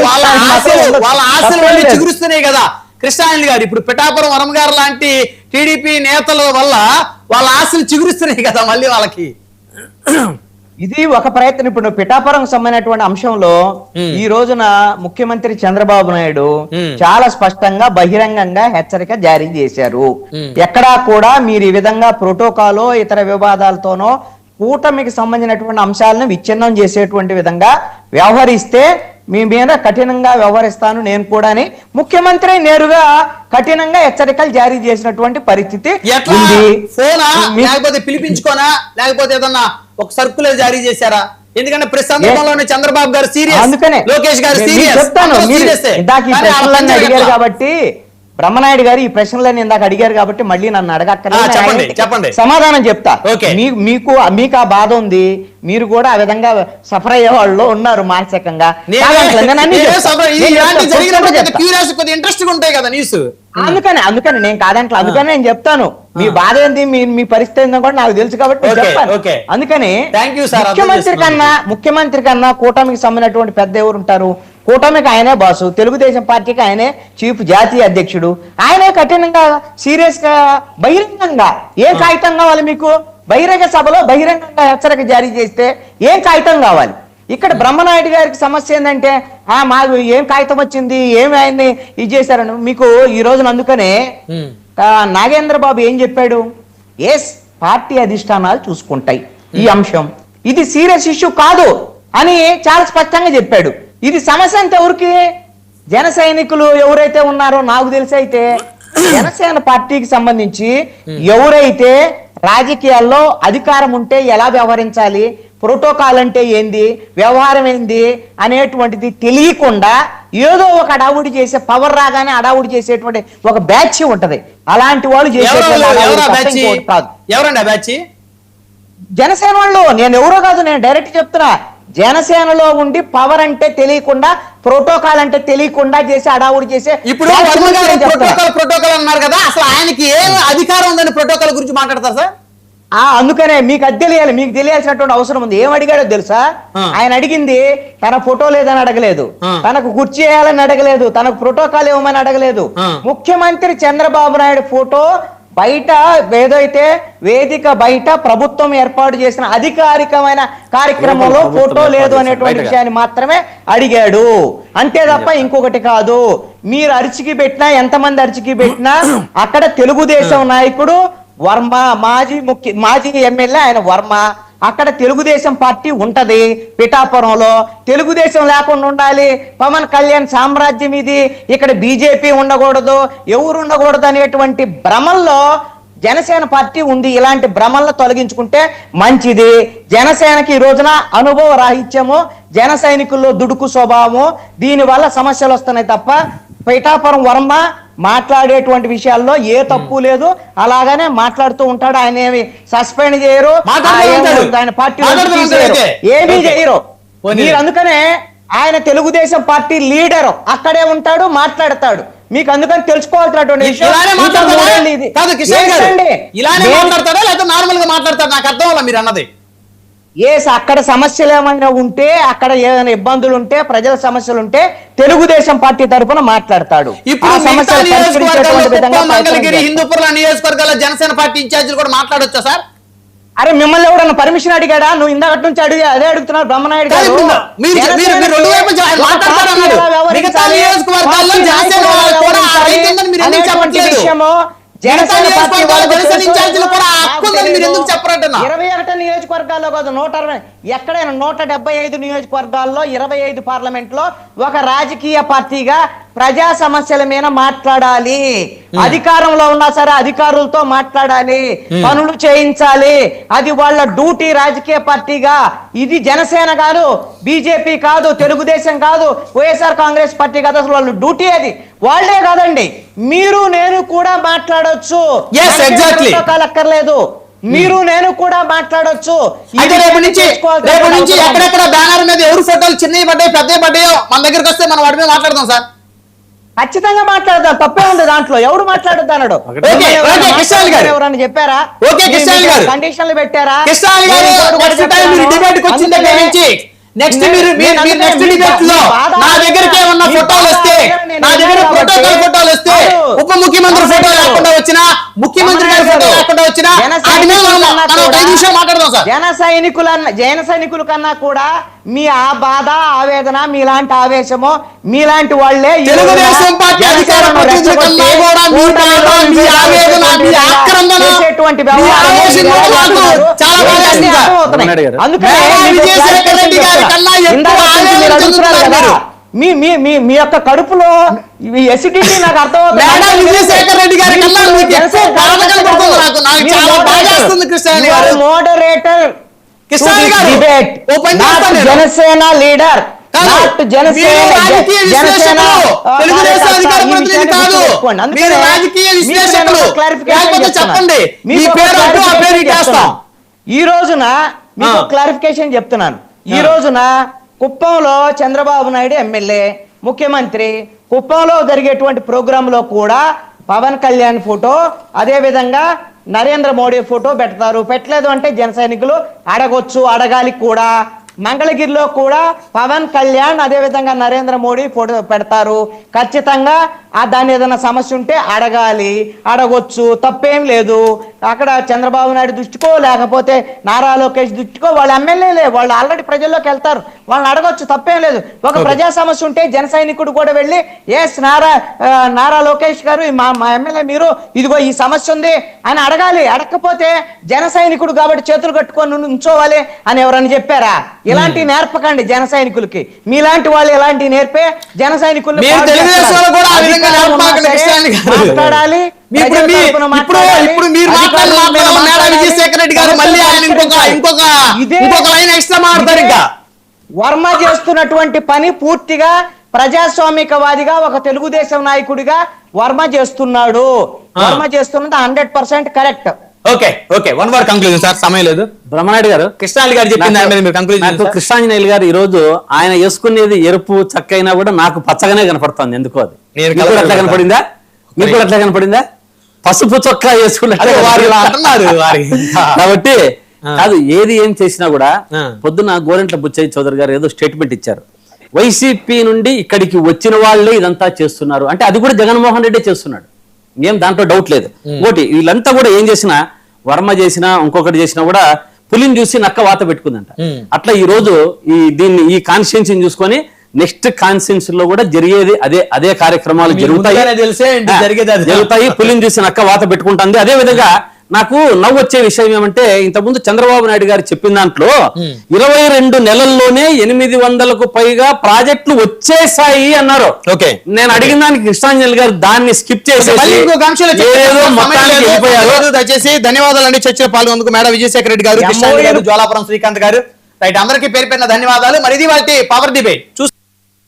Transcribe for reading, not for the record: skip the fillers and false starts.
వాళ్ళ ఆశలు చిగురుస్తున్నాయి కదా కృష్ణానంద్ గారు. ఇప్పుడు పిఠాపురం వరం గారు లాంటి టీడీపీ నేతల వల్ల వాళ్ళ ఆశలు చిగురుస్తున్నాయి కదా మళ్ళీ వాళ్ళకి. ఇది ఒక ప్రయత్నం. ఇప్పుడు పిఠాపురం సంబంధించినటువంటి అంశంలో ఈ రోజున ముఖ్యమంత్రి చంద్రబాబు నాయుడు చాలా స్పష్టంగా బహిరంగంగా హెచ్చరిక జారీ చేశారు. ఎక్కడా కూడా మీరు ఈ విధంగా ప్రోటోకాలో ఇతర వివాదాలతోనో కూటమికి సంబంధించినటువంటి అంశాలను విచ్ఛిన్నం చేసేటువంటి విధంగా వ్యవహరిస్తే మీ మీద కఠినంగా వ్యవహరిస్తాను నేను కూడా అని ముఖ్యమంత్రి నేరుగా కఠినంగా హెచ్చరికలు జారీ చేసినటువంటి పరిస్థితి లేకపోతే పిలిపించుకోనా లేకపోతే ఏదన్నా ఒక సర్కులర్ జారీ చేశారా? ఎందుకంటే ప్రతి సందర్భంలోనే చంద్రబాబు గారు సీరియస్, అందుకనే లోకేష్ గారు సీరియస్. అడిగారు కాబట్టి బ్రహ్మనాయుడు గారు ఈ ప్రశ్నలని ఇందాక అడిగారు కాబట్టి మళ్ళీ నన్ను చెప్పండి సమాధానం చెప్తా. మీకు ఆ బాధ ఉంది, మీరు కూడా ఆ విధంగా సఫర్ అయ్యే వాళ్ళు ఉన్నారు మానసికంగా. అందుకని నేను కాదంటే అందుకని నేను చెప్తాను మీ బాధ ఏంది, మీ పరిస్థితి ఏందో కూడా నాకు తెలుసు కాబట్టి చెప్తాను. అందుకని ముఖ్యమంత్రి కన్నా కూటమికి సంబంధించినటువంటి పెద్ద ఎవరు ఉంటారు? కూటమికి ఆయనే బాసు, తెలుగుదేశం పార్టీకి ఆయనే చీఫ్ జాతీయ అధ్యక్షుడు. ఆయనే కఠినంగా సీరియస్ గా బహిరంగంగా ఏం కాగితం కావాలి మీకు? బహిరంగ సభలో బహిరంగంగా హెచ్చరిక జారీ చేస్తే ఏం కాగితం కావాలి? ఇక్కడ బ్రహ్మనాయుడు గారికి సమస్య ఏంటంటే మాకు ఏం కాగితం వచ్చింది, ఏమి ఆయన్ని ఇది చేశారని మీకు ఈ రోజున. అందుకనే నాగేంద్ర బాబు ఏం చెప్పాడు? పార్టీ అధిష్టానాలు చూసుకుంటాయి ఈ అంశం, ఇది సీరియస్ ఇష్యూ కాదు అని చాలా స్పష్టంగా చెప్పాడు. ఇది సమస్య అంటే ఎవరికి? జన సైనికులు ఎవరైతే ఉన్నారో నాకు తెలిసి అయితే జనసేన పార్టీకి సంబంధించి ఎవరైతే రాజకీయాల్లో అధికారం ఉంటే ఎలా వ్యవహరించాలి, ప్రోటోకాల్ అంటే ఏంది, వ్యవహారం ఏంది అనేటువంటిది తెలియకుండా ఏదో ఒక అడావుడి చేసే, పవర్ రాగానే అడావుడి చేసేటువంటి ఒక బ్యాచ్ ఉంటది. అలాంటి వాళ్ళు చేసేటువంటి కాదు. ఎవరండి ఆ బ్యాచ్? జనసేన వాళ్ళు. నేను ఎవరో కాదు, నేను డైరెక్ట్ చెప్తున్నా. జనసేనలో ఉండి పవర్ అంటే తెలియకుండా, ప్రోటోకాల్ అంటే తెలియకుండా చేసి అడావుడి చేసే. ఇప్పుడు ప్రోటోకాల్ అన్నారు కదా, అసలు ఆయనకి ఏం అధికారం ఉందని ప్రోటోకాల్ గురించి మాట్లాడతారు సార్? అందుకనే మీకు అది తెలియాలి, మీకు తెలియాల్సినటువంటి అవసరం ఉంది. ఏం అడిగాడో తెలుసా? ఆయన అడిగింది తన ఫోటో లేదని అడగలేదు, తనకు కుర్చీ వేయాలని అడగలేదు, తనకు ప్రోటోకాల్ ఇవ్వమని అడగలేదు. ముఖ్యమంత్రి చంద్రబాబు నాయుడు ఫోటో బయట ఏదైతే వేదిక బయట ప్రభుత్వం ఏర్పాటు చేసిన అధికారికమైన కార్యక్రమంలో ఫోటో లేదు అనేటువంటి విషయాన్ని మాత్రమే అడిగాడు, అంతే తప్ప ఇంకొకటి కాదు. మీరు అరిచికి పెట్టినా, ఎంతమంది అరిచికి పెట్టినా అక్కడ తెలుగుదేశం నాయకుడు వర్మ, మాజీ ఎమ్మెల్యే ఆయన వర్మ, అక్కడ తెలుగుదేశం పార్టీ ఉంటది. పిఠాపురంలో తెలుగుదేశం లేకుండా ఉండాలి, పవన్ కళ్యాణ్ సామ్రాజ్యం ఇది, ఇక్కడ బీజేపీ ఉండకూడదు, ఎవరు ఉండకూడదు అనేటువంటి భ్రమల్లో జనసేన పార్టీ ఉంది. ఇలాంటి భ్రమలను తొలగించుకుంటే మంచిది. జనసేనకి ఈ రోజున అనుభవ రాహిత్యము, జన సైనికుల్లో దుడుకు స్వభావము, దీనివల్ల సమస్యలు వస్తున్నాయి తప్ప పిఠాపురం వర్మ మాట్లాడేటువంటి విషయాల్లో ఏ తప్పు లేదు. అలాగనే మాట్లాడుతూ ఉంటాడు. ఆయన ఏమి సస్పెండ్ చేయరు, ఆయన పార్టీ ఏమీ చేయరు. మీరు అందుకనే ఆయన తెలుగుదేశం పార్టీ లీడర్, అక్కడే ఉంటాడు, మాట్లాడతాడు. మీకు అందుకని తెలుసుకోవాల్సినటువంటి అక్కడ సమస్యలు ఏమైనా ఉంటే, అక్కడ ఏమైనా ఇబ్బందులు ఉంటే, ప్రజల సమస్యలు ఉంటే తెలుగుదేశం పార్టీ తరఫున మాట్లాడతాడు. హిందూపురం నియోజకవర్గాల జనసేన పార్టీ ఇన్ఛార్జీలు కూడా మాట్లాడొచ్చా సార్? అరే మిమ్మల్ని ఎవరన్నా పర్మిషన్ అడిగాడా? నువ్వు ఇందాక నుంచి అదే అడుగుతున్నారు బ్రహ్మనాయుడు గారు. విషయము జనసేన పార్టీ 21 నియోజకవర్గాల్లో కాదు, 160 ఎక్కడైనా 175 నియోజకవర్గాల్లో 25 పార్లమెంట్ లో ఒక రాజకీయ పార్టీగా ప్రజా సమస్యల మీద మాట్లాడాలి. అధికారంలో ఉన్నా సరే అధికారులతో మాట్లాడాలి, పనులు చేయించాలి. అది వాళ్ళ డ్యూటీ రాజకీయ పార్టీగా. ఇది జనసేన కాదు, బీజేపీ కాదు, తెలుగుదేశం కాదు, వైఎస్ఆర్ కాంగ్రెస్ పార్టీ కాదు. అసలు వాళ్ళ డ్యూటీ అది. వాళ్లే కాదండి, మీరు నేను కూడా మాట్లాడొచ్చు, అక్కర్లేదు. మీరు నేను కూడా మాట్లాడొచ్చు. రేపు నుంచి ఎక్కడెక్కడ బ్యానర్ మీద ఎవరు ఫోటోలు చిన్నవి పడ్డాయి, పెద్దవి పడ్డాయో మన దగ్గరికి వస్తే మనం వాటి మీద మాట్లాడదాం సార్. ఖచ్చితంగా మాట్లాడదాం, తప్పే ఉంది దాంట్లో. ఎవరు మాట్లాడద్దు అన్నాడు? ఎవరన్నా చెప్పారా? కండిషన్లు పెట్టారా? నెక్స్ట్ మీరు నెక్స్ట్ డిబేట్ లో నా దగ్గరికి ఏమన్నా ఫోటోలు వస్తే, నా దగ్గర ప్రోటోకాల్ ఫోటోలు వస్తే, ఉప ముఖ్యమంత్రి ఫోటో లేకుండా వచ్చినా, ముఖ్యమంత్రి గారి ఫోటో లేకుండా వచ్చినా మాట్లాడదాం సార్. జన సైనికుల కన్నా కూడా మీ ఆ బాధ ఆవేదన, మీలాంటి ఆవేశము, మీలాంటి వాళ్ళే తెలుగుదేశం పార్టీ అధికార ప్రతినిధులకన్నా కూడా మీ బాధ, మీ ఆవేదన, మీ ఆక్రందన, చేసేటువంటి మీ ఆవేశం కూడా నాకు చాలా బాగా అందుకనే విజయశేఖర రెడ్డి గారి కన్నా ఎక్కువ ఆవేదన చెందుతున్నారు మీరు. మీ యొక్క కడుపులో ఎసిడిటీ నాకు మేడం విజయశేఖర రెడ్డి గారి కన్నా మీకు ఎక్కువ బాధ కనబడుతుంది నాకు. నాకు చాలా బాగా వస్తుంది కృష్ణాని గారు. మోడరేటర్ కృష్ణాని గారు ఓ పని చేస్తాను నేను. జనసేన లీడర్ కాదు, మీరు రాజకీయ విశ్లేషకులు, తెలుగుదేశం అధికార ప్రతినిధి కాదు. మీరు రాజకీయ విశ్లేషకులు. లేకపోతే చెప్పండి మీ పేరు అటు, ఆ పేరు ఇటు వేస్తాం. ఈ రోజున మీకు క్లారిఫికేషన్ చెప్తున్నాను. ఈ రోజున కుప్పంలో చంద్రబాబు నాయుడు ఎమ్మెల్యే, ముఖ్యమంత్రి, కుప్పంలో జరిగేటువంటి ప్రోగ్రామ్ లో కూడా పవన్ కళ్యాణ్ ఫోటో, అదే విధంగా నరేంద్ర మోడీ ఫోటో పెడతారు. పెట్టలేదు అంటే జన సైనికులు అడగొచ్చు, అడగాలి కూడా. మంగళగిరిలో కూడా పవన్ కళ్యాణ్ అదే విధంగా నరేంద్ర మోడీ ఫోటో పెడతారు. ఖచ్చితంగా దాని ఏదైనా సమస్య ఉంటే అడగాలి, అడగొచ్చు, తప్పేం లేదు. అక్కడ చంద్రబాబు నాయుడు దృష్టికో లేకపోతే నారా లోకేష్ దృష్టికో, వాళ్ళ ఎమ్మెల్యేలే, వాళ్ళు ఆల్రెడీ ప్రజల్లోకి వెళ్తారు, వాళ్ళని అడగొచ్చు, తప్పేం లేదు. ఒక ప్రజా సమస్య ఉంటే జన సైనికుడు కూడా వెళ్ళి ఎస్ నారా లోకేష్ గారు, మా ఎమ్మెల్యే మీరు, ఇదిగో ఈ సమస్య ఉంది అని అడగాలి. అడగకపోతే జన సైనికుడు కాబట్టి చేతులు కట్టుకొని ఉంచోవాలి అని ఎవరని చెప్పారా? ఇలాంటి నేర్పకండి జన సైనికులకి. మీలాంటి వాళ్ళు ఎలాంటి నేర్పే జన సైనికులు మాట్లాడాలి. ఇప్పుడు మీరు విజయశేఖర రెడ్డి గారు మళ్ళీ ఆయన ఇంకొక లైన్ ఎక్స్ట్రా మాట్లాడతారు. ఇంకా వర్మ చేస్తున్నటువంటి పని పూర్తిగా ప్రజాస్వామికవాదిగా, ఒక తెలుగుదేశం నాయకుడిగా వర్మ చేస్తున్నాడు. వర్మ చేస్తున్నది 100% correct. Okay okay, one word conclusion sir, సమయం లేదు. బ్రహ్మనాయుడు గారు, కృష్ణాలి గారు చెప్పింది కృష్ణాంజనేయులు గారు ఈ రోజు ఆయన వేసుకునేది ఎరుపు చక్క అయినా కూడా నాకు పచ్చగానే కనపడుతుంది. ఎందుకో అది ఎట్లా కనపడిందా? మీకు కూడా ఎట్లా కనపడిందా? పసుపు చొక్కా వేసుకున్నట్టు కాబట్టి కాదు, ఏది ఏం చేసినా కూడా. పొద్దున గోరెంట్ల బుచ్చయ్య చౌదరి గారు ఏదో స్టేట్మెంట్ ఇచ్చారు, వైసీపీ నుండి ఇక్కడికి వచ్చిన వాళ్ళే ఇదంతా చేస్తున్నారు అంటే. అది కూడా జగన్మోహన్ రెడ్డి చేస్తున్నాడు, ఏం దాంట్లో డౌట్ లేదు. ఇంకోటి వీళ్ళంతా కూడా ఏం చేసినా, వర్మ చేసినా ఇంకొకటి చేసినా కూడా పులిని చూసి నక్క వాత పెట్టుకుందంట. అట్లా ఈ రోజు ఈ కాన్స్టిట్యున్సీ చూసుకొని నెక్స్ట్ కాన్స్టిట్యున్సీ లో కూడా జరిగేది అదే కార్యక్రమాలు జరుగుతాయి. పులిని చూసి నక్క వాత పెట్టుకుంటుంది. అదే విధంగా నాకు నవ్వు వచ్చే విషయం ఏమంటే, ఇంతకుముందు చంద్రబాబు నాయుడు గారు చెప్పిన దాంట్లో 22 నెలల్లోనే 800కు పైగా ప్రాజెక్టులు వచ్చేసాయి అన్నారు. ఓకే, నేను అడిగిన దానికి కృష్ణాంజలి గారు దాన్ని స్కిప్ చేసి దయచేసి ధన్యవాదాలు అండి. చర్చలో పాల్గొందుకు మేడం విజయశేఖర రెడ్డి గారు, కృష్ణాంజలి గారు, జ్వాలాపురం శ్రీకాంత్ గారు, రైట్, అందరికీ పేరు పేరున ధన్యవాదాలు. మరి ఇది వాటి పవర్ డిబేట్ చూసి